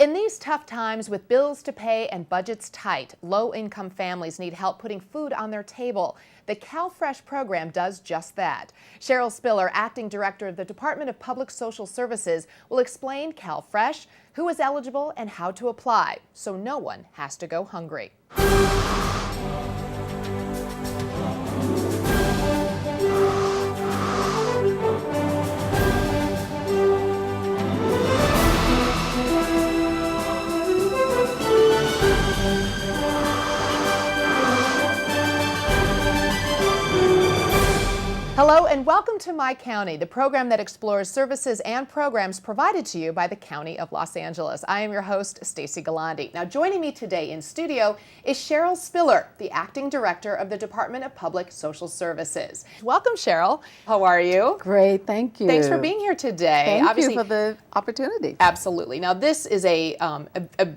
In these tough times with bills to pay and budgets tight, low-income families need help putting food on their table. The CalFresh program does just that. Cheryl Spiller, Acting Director of the Department of Public Social Services, will explain CalFresh, who is eligible, and how to apply, so no one has to go hungry. Hello and welcome to My County, the program that explores services and programs provided to you by the County of Los Angeles. I am your host, Stacy Galandi. Now joining me today in studio is Cheryl Spiller, the Acting Director of the Department of Public Social Services. Welcome, Cheryl. How are you? Great, thank you. Thanks for being here today. Thank you for the opportunity. Absolutely. Now this is a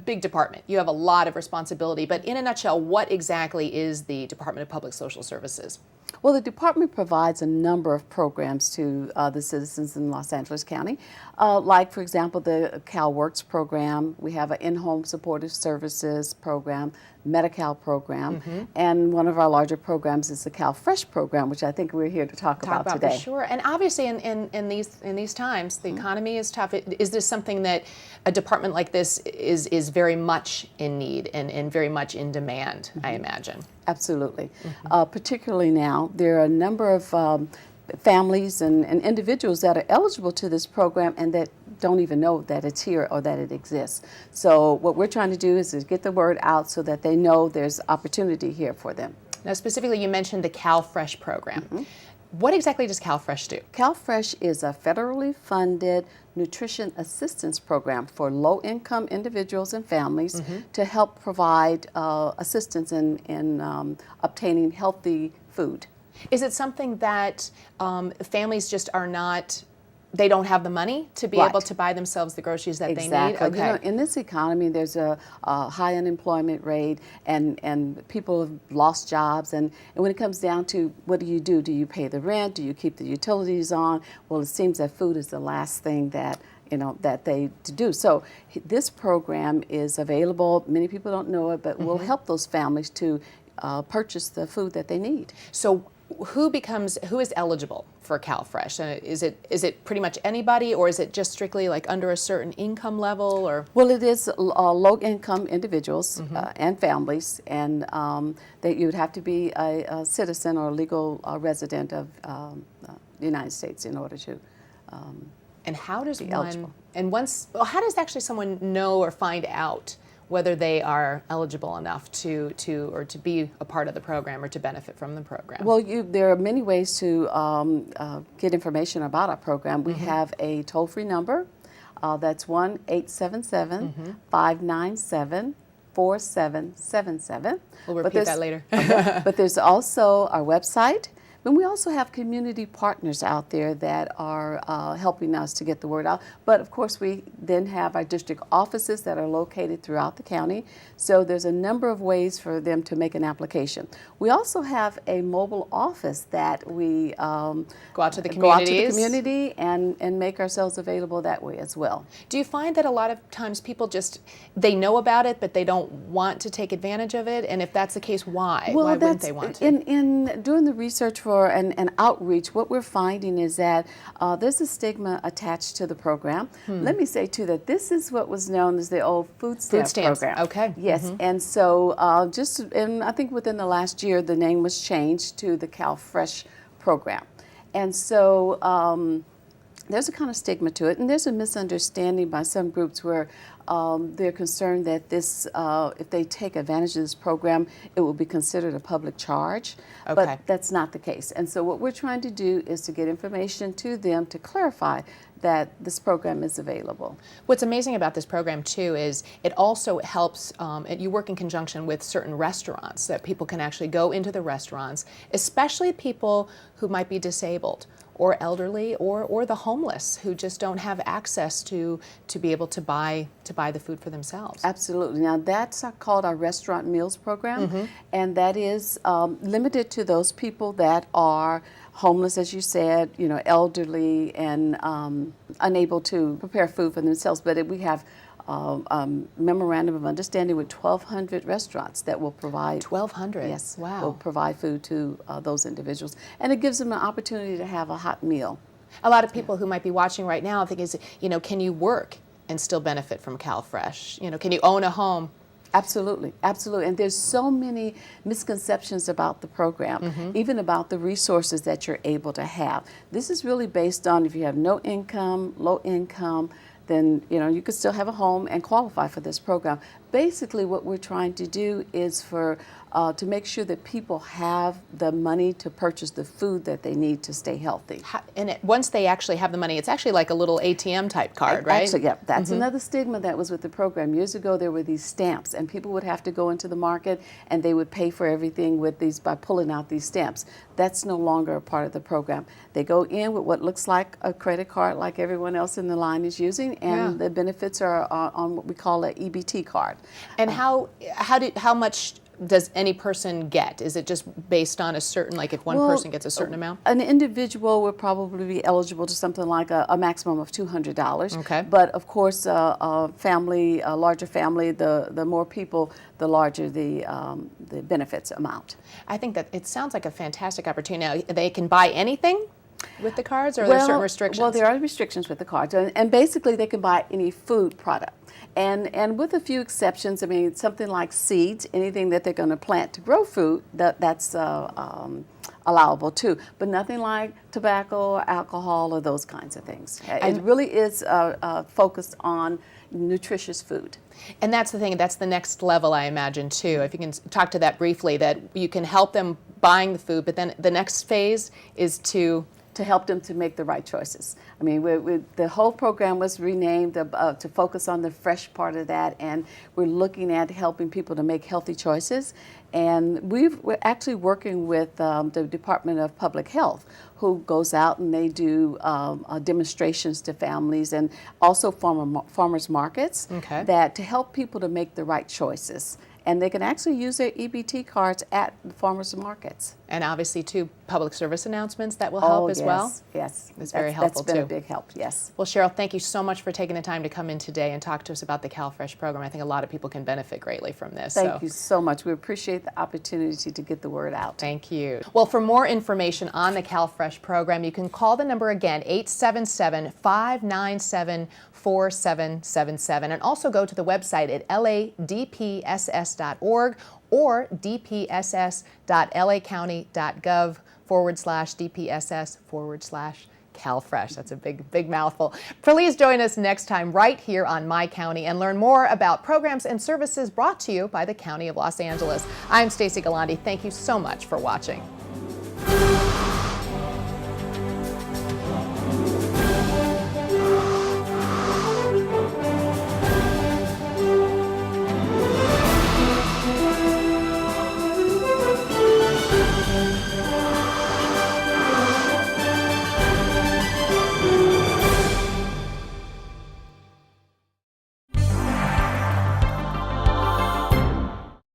big department. You have a lot of responsibility, but in a nutshell, what exactly is the Department of Public Social Services? Well, the department provides a number of programs to the citizens in Los Angeles County. Like, for example, the CalWorks program. We have an in-home supportive services program, Medi-Cal program, and one of our larger programs is the CalFresh program, which I think we're here to talk about today. For sure. And obviously in these times, the economy is tough. Is this something that a department like this is very much in need and very much in demand, I imagine? Absolutely. Particularly now, there are a number of families and individuals that are eligible to this program and that don't even know that it's here or that it exists. So what we're trying to do is get the word out so that they know there's opportunity here for them. Now specifically, you mentioned the CalFresh program. What exactly does CalFresh do? CalFresh is a federally funded nutrition assistance program for low-income individuals and families to help provide assistance in obtaining healthy food. Is it something that families just are not, they don't have the money to be able to buy themselves the groceries that they need? Okay. You know, in this economy, there's a high unemployment rate, and people have lost jobs. And when it comes down to what do? Do you pay the rent? Do you keep the utilities on? Well, it seems that food is the last thing that that they do. So this program is available. Many people don't know it, but will help those families to purchase the food that they need. So who is eligible for CalFresh? Is it pretty much anybody, or is it just strictly like under a certain income level? Or well, it is low-income individuals and families, and that you would have to be a citizen or a legal resident of the United States in order to. And how does be eligible. How does actually someone know or find out whether they are eligible enough to be a part of the program or to benefit from the program? Well, there are many ways to get information about our program. We have a toll-free number. That's 1-877-597-4777. We'll repeat that later. But there's also our website. And we also have community partners out there that are helping us to get the word out. But of course, we then have our district offices that are located throughout the county. So there's a number of ways for them to make an application. We also have a mobile office that we go out to the community and make ourselves available that way as well. Do you find that a lot of times people they know about it, but they don't want to take advantage of it? And if that's the case, why? Well, why wouldn't they want to? In doing the research for an outreach, what we're finding is that there's a stigma attached to the program. Let me say too that this is what was known as the old food stamps program. Okay. Yes, and so I think within the last year the name was changed to the CalFresh program, and so there's a kind of stigma to it, and there's a misunderstanding by some groups where they're concerned that this, if they take advantage of this program, it will be considered a public charge. Okay. But that's not the case. And so what we're trying to do is to get information to them to clarify that this program is available. What's amazing about this program too is it also helps, you work in conjunction with certain restaurants that people can actually go into the restaurants, especially people who might be disabled or elderly or the homeless who just don't have access to be able to buy the food for themselves. Absolutely. Now that's called our restaurant meals program, and that is limited to those people that are homeless, as you said, elderly and unable to prepare food for themselves. But we have memorandum of understanding with 1,200 restaurants that will provide 1,200. Yes, Wow. will provide food to those individuals, and it gives them an opportunity to have a hot meal. A lot of people who might be watching right now think is, can you work and still benefit from CalFresh? Can you own a home? Absolutely, absolutely. And there's so many misconceptions about the program, even about the resources that you're able to have. This is really based on if you have no income, low income, then you could still have a home and qualify for this program. Basically, what we're trying to do is to make sure that people have the money to purchase the food that they need to stay healthy. And once they actually have the money, it's actually like a little ATM type card, right? Actually, yeah, that's another stigma that was with the program. Years ago, there were these stamps, and people would have to go into the market, and they would pay for everything with these by pulling out these stamps. That's no longer a part of the program. They go in with what looks like a credit card, like everyone else in the line is using, and the benefits are on what we call an EBT card. And how much does any person get? Is it just based on a certain, like if one person gets a certain amount? An individual would probably be eligible to something like a maximum of $200. Okay. But of course, a larger family, the more people, the larger the benefits amount. I think that it sounds like a fantastic opportunity. Now, they can buy anything with the cards, or are there certain restrictions? Well, there are restrictions with the cards, and basically they can buy any food product. And with a few exceptions, I mean, something like seeds, anything that they're going to plant to grow food, that's allowable too. But nothing like tobacco or alcohol or those kinds of things. It really is focused on nutritious food. And that's the thing, that's the next level, I imagine, too. If you can talk to that briefly, that you can help them buying the food, but then the next phase is to help them to make the right choices. I mean, the whole program was renamed to focus on the fresh part of that, and we're looking at helping people to make healthy choices. And we're actually working with the Department of Public Health, who goes out and they do demonstrations to families, and also farmers markets, that to help people to make the right choices. And they can actually use their EBT cards at the farmers markets. And obviously, too, public service announcements that will help as well? Yes, it's very helpful, that's been too. a big help, yes. Well, Cheryl, thank you so much for taking the time to come in today and talk to us about the CalFresh program. I think a lot of people can benefit greatly from this. Thank you so much. We appreciate the opportunity to get the word out. Thank you. Well, for more information on the CalFresh program, you can call the number again, 877-597-4777, and also go to the website at ladpss.org or dpss.lacounty.gov/DPSS/CalFresh. That's a big mouthful. Please join us next time right here on My County and learn more about programs and services brought to you by the County of Los Angeles. I'm Stacey Galante. Thank you so much for watching.